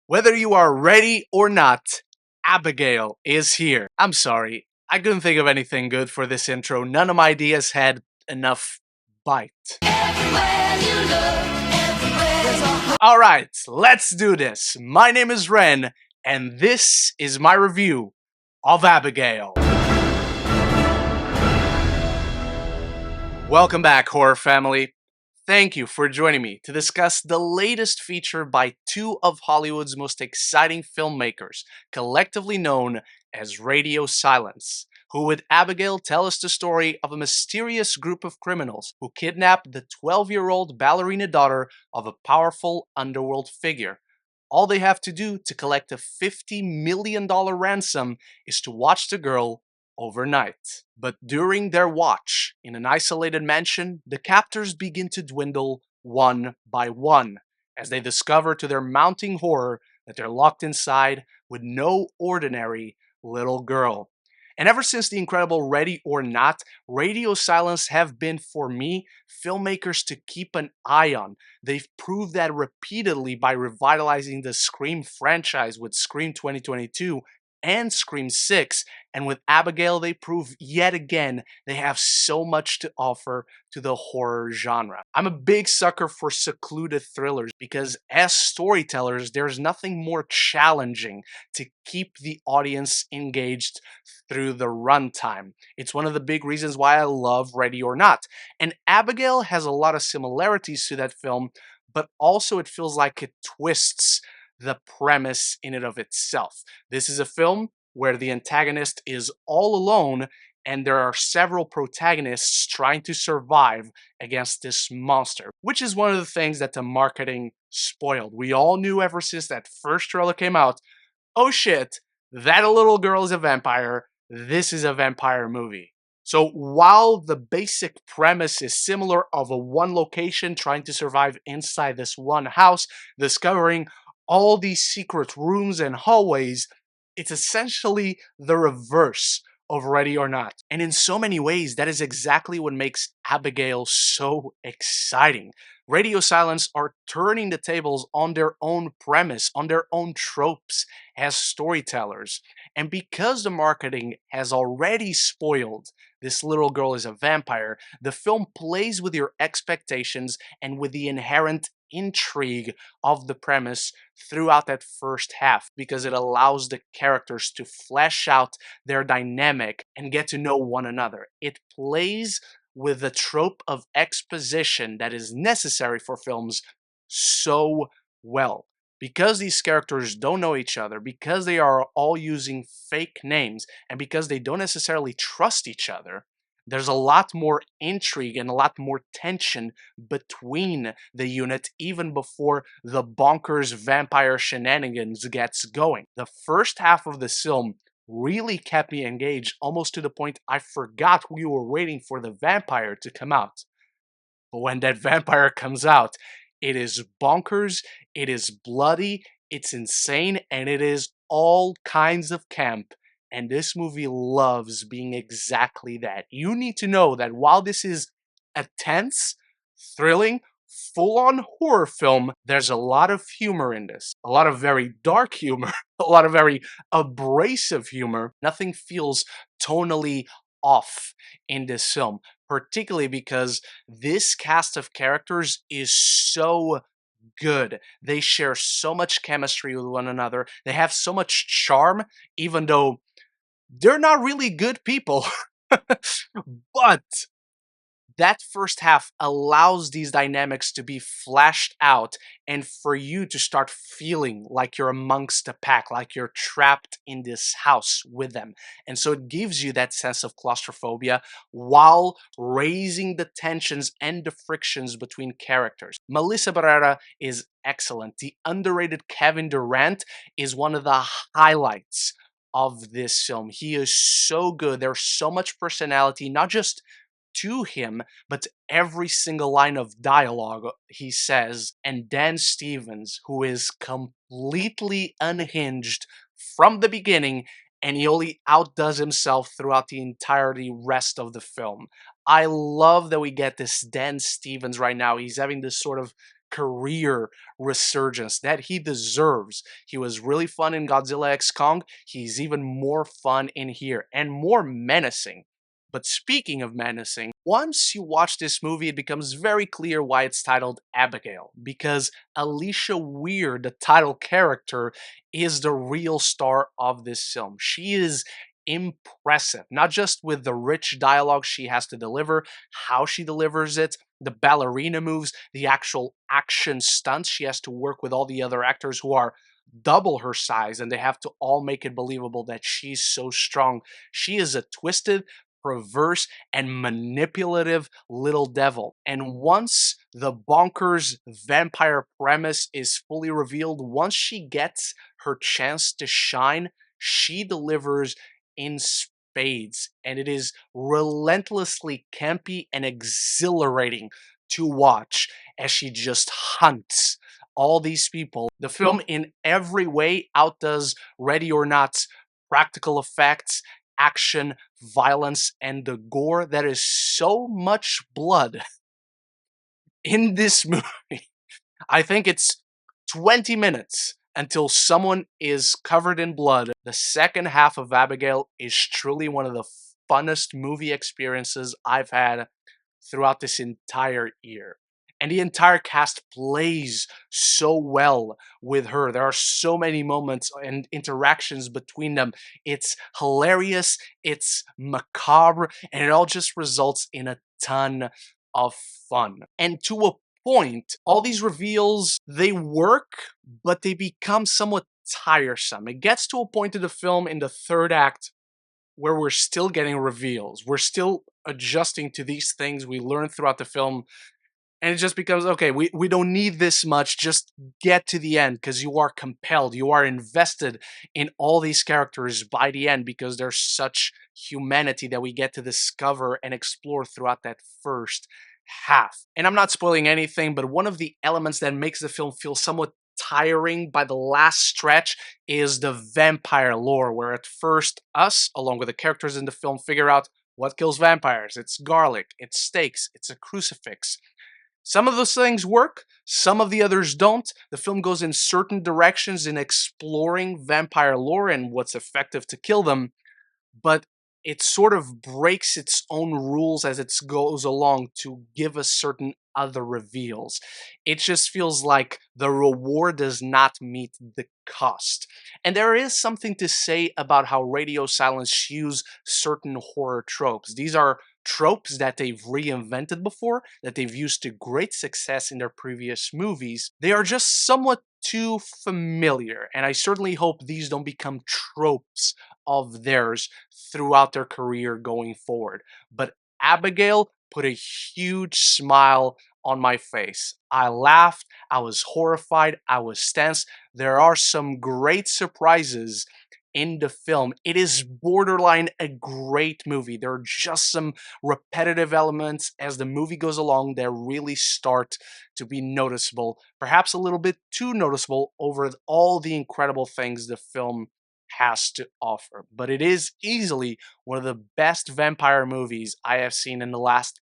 Whether you are ready or not, Abigail is here. I'm sorry, I couldn't think of anything good for this intro. None of my ideas had enough bite. Alright, let's do this. My name is Ren, and this is my review of Abigail. Welcome back, horror family. Thank you for joining me to discuss the latest feature by two of Hollywood's most exciting filmmakers, collectively known as Radio Silence, who with Abigail tell us the story of a mysterious group of criminals who kidnap the 12-year-old ballerina daughter of a powerful underworld figure. All they have to do to collect a $50 million ransom is to watch the girl overnight. But during their watch, in an isolated mansion, the captors begin to dwindle one by one, as they discover to their mounting horror that they're locked inside with no ordinary little girl. And ever since the incredible Ready or Not, Radio Silence have been, for me, filmmakers to keep an eye on. They've proved that repeatedly by revitalizing the Scream franchise with Scream 2022 and Scream 6, and with Abigail they prove yet again they have so much to offer to the horror genre. I'm a big sucker for secluded thrillers because as storytellers there's nothing more challenging to keep the audience engaged through the runtime. It's one of the big reasons why I love Ready or Not, and Abigail has a lot of similarities to that film, but also it feels like it twists the premise in and of itself. This is a film where the antagonist is all alone and there are several protagonists trying to survive against this monster, which is one of the things that the marketing spoiled. We all knew ever since that first trailer came out, oh shit, that little girl is a vampire, this is a vampire movie. So while the basic premise is similar of a one location trying to survive inside this one house, discovering all these secret rooms and hallways, it's essentially the reverse of Ready or Not. And in so many ways, that is exactly what makes Abigail so exciting. Radio Silence are turning the tables on their own premise, on their own tropes as storytellers. And because the marketing has already spoiled this little girl is a vampire, the film plays with your expectations and with the inherent intrigue of the premise throughout that first half, because it allows the characters to flesh out their dynamic and get to know one another. It plays with the trope of exposition that is necessary for films so well. Because these characters don't know each other, because they are all using fake names, and because they don't necessarily trust each other, there's a lot more intrigue and a lot more tension between the unit even before the bonkers vampire shenanigans gets going. The first half of the film really kept me engaged, almost to the point I forgot we were waiting for the vampire to come out. But when that vampire comes out, it is bonkers, it is bloody, it's insane, and it is all kinds of camp. And this movie loves being exactly that. You need to know that while this is a tense, thrilling, full-on horror film, there's a lot of humor in this. A lot of very dark humor, a lot of very abrasive humor. Nothing feels tonally off in this film, particularly because this cast of characters is so good. They share so much chemistry with one another. They have so much charm, even though they're not really good people. But that first half allows these dynamics to be flashed out and for you to start feeling like you're amongst the pack, like you're trapped in this house with them. And so it gives you that sense of claustrophobia while raising the tensions and the frictions between characters. Melissa Barrera is excellent. The underrated Kevin Durant is one of the highlights of this film. He is so good. There's so much personality, not just to him, but every single line of dialogue he says. And Dan Stevens, who is completely unhinged from the beginning, and he only outdoes himself throughout the entirety rest of the film. I love that we get this Dan Stevens right now. He's having this sort of career resurgence that he deserves. He was really fun in Godzilla X Kong. He's even more fun in here and more menacing. But speaking of menacing, once you watch this movie, it becomes very clear why it's titled Abigail. Because Alicia Weir, the title character, is the real star of this film. She is impressive, not just with the rich dialogue she has to deliver, how she delivers it, the ballerina moves, the actual action stunts. She has to work with all the other actors who are double her size, and they have to all make it believable that she's so strong. She is a twisted, perverse, and manipulative little devil. And once the bonkers vampire premise is fully revealed, once she gets her chance to shine, she delivers in spades. And it is relentlessly campy and exhilarating to watch as she just hunts all these people. The film, in every way, outdoes Ready or Not's practical effects, action, violence, and the gore. There is so much blood in this movie. I think it's 20 minutes until someone is covered in blood. The second half of Abigail is truly one of the funnest movie experiences I've had throughout this entire year. And the entire cast plays so well with her. There are so many moments and interactions between them. It's hilarious, it's macabre, and it all just results in a ton of fun. And to a point, all these reveals, they work, but they become somewhat tiresome. It gets to a point in the film in the third act where we're still getting reveals. We're still adjusting to these things we learn throughout the film. And it just becomes, okay, we don't need this much. Just get to the end because you are compelled. You are invested in all these characters by the end because there's such humanity that we get to discover and explore throughout that first half. And I'm not spoiling anything, but one of the elements that makes the film feel somewhat tiring by the last stretch is the vampire lore, where at first us, along with the characters in the film, figure out what kills vampires. It's garlic, it's steaks, it's a crucifix. Some of those things work, some of the others don't. The film goes in certain directions in exploring vampire lore and what's effective to kill them, but it sort of breaks its own rules as it goes along to give us certain other reveals. It just feels like the reward does not meet the cost. And there is something to say about how radio silence use certain horror tropes. These are tropes that they've reinvented before, that they've used to great success in their previous movies. They are just somewhat too familiar, and I certainly hope these don't become tropes of theirs throughout their career going forward. But Abigail put a huge smile on my face. I laughed, I was horrified, I was tense. There are some great surprises in the film. It is borderline a great movie. There are just some repetitive elements as the movie goes along that really start to be noticeable, perhaps a little bit too noticeable over all the incredible things the film has to offer. But it is easily one of the best vampire movies I have seen in the last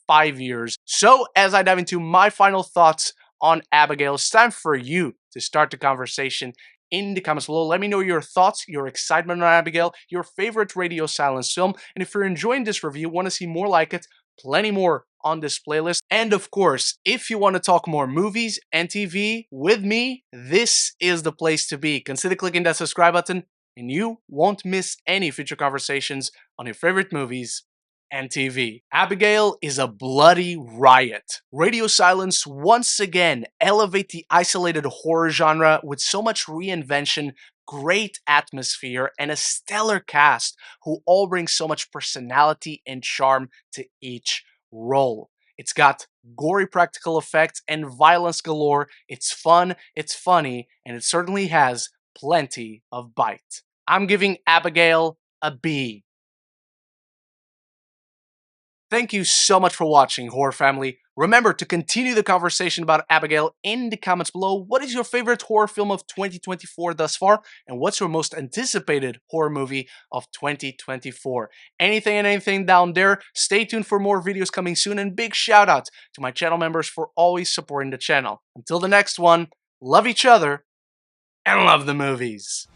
5 years. So, as I dive into my final thoughts on Abigail, it's time for you to start the conversation in the comments below. Let me know your thoughts, your excitement on Abigail, your favorite radio silence film, and if you're enjoying this review, want to see more like it, plenty more on this playlist. And of course, if you want to talk more movies and TV with me, this is the place to be. Consider clicking that subscribe button, and you won't miss any future conversations on your favorite movies and TV. Abigail is a bloody riot. Radio silence once again elevate the isolated horror genre with so much reinvention, great atmosphere, and a stellar cast who all bring so much personality and charm to each role. It's got gory practical effects and violence galore. It's fun, it's funny, and it certainly has plenty of bite. I'm giving Abigail a B. Thank you so much for watching, Horror Family. Remember to continue the conversation about Abigail in the comments below. What is your favorite horror film of 2024 thus far? And what's your most anticipated horror movie of 2024? Anything and anything down there. Stay tuned for more videos coming soon, and big shout out to my channel members for always supporting the channel. Until the next one, love each other and love the movies.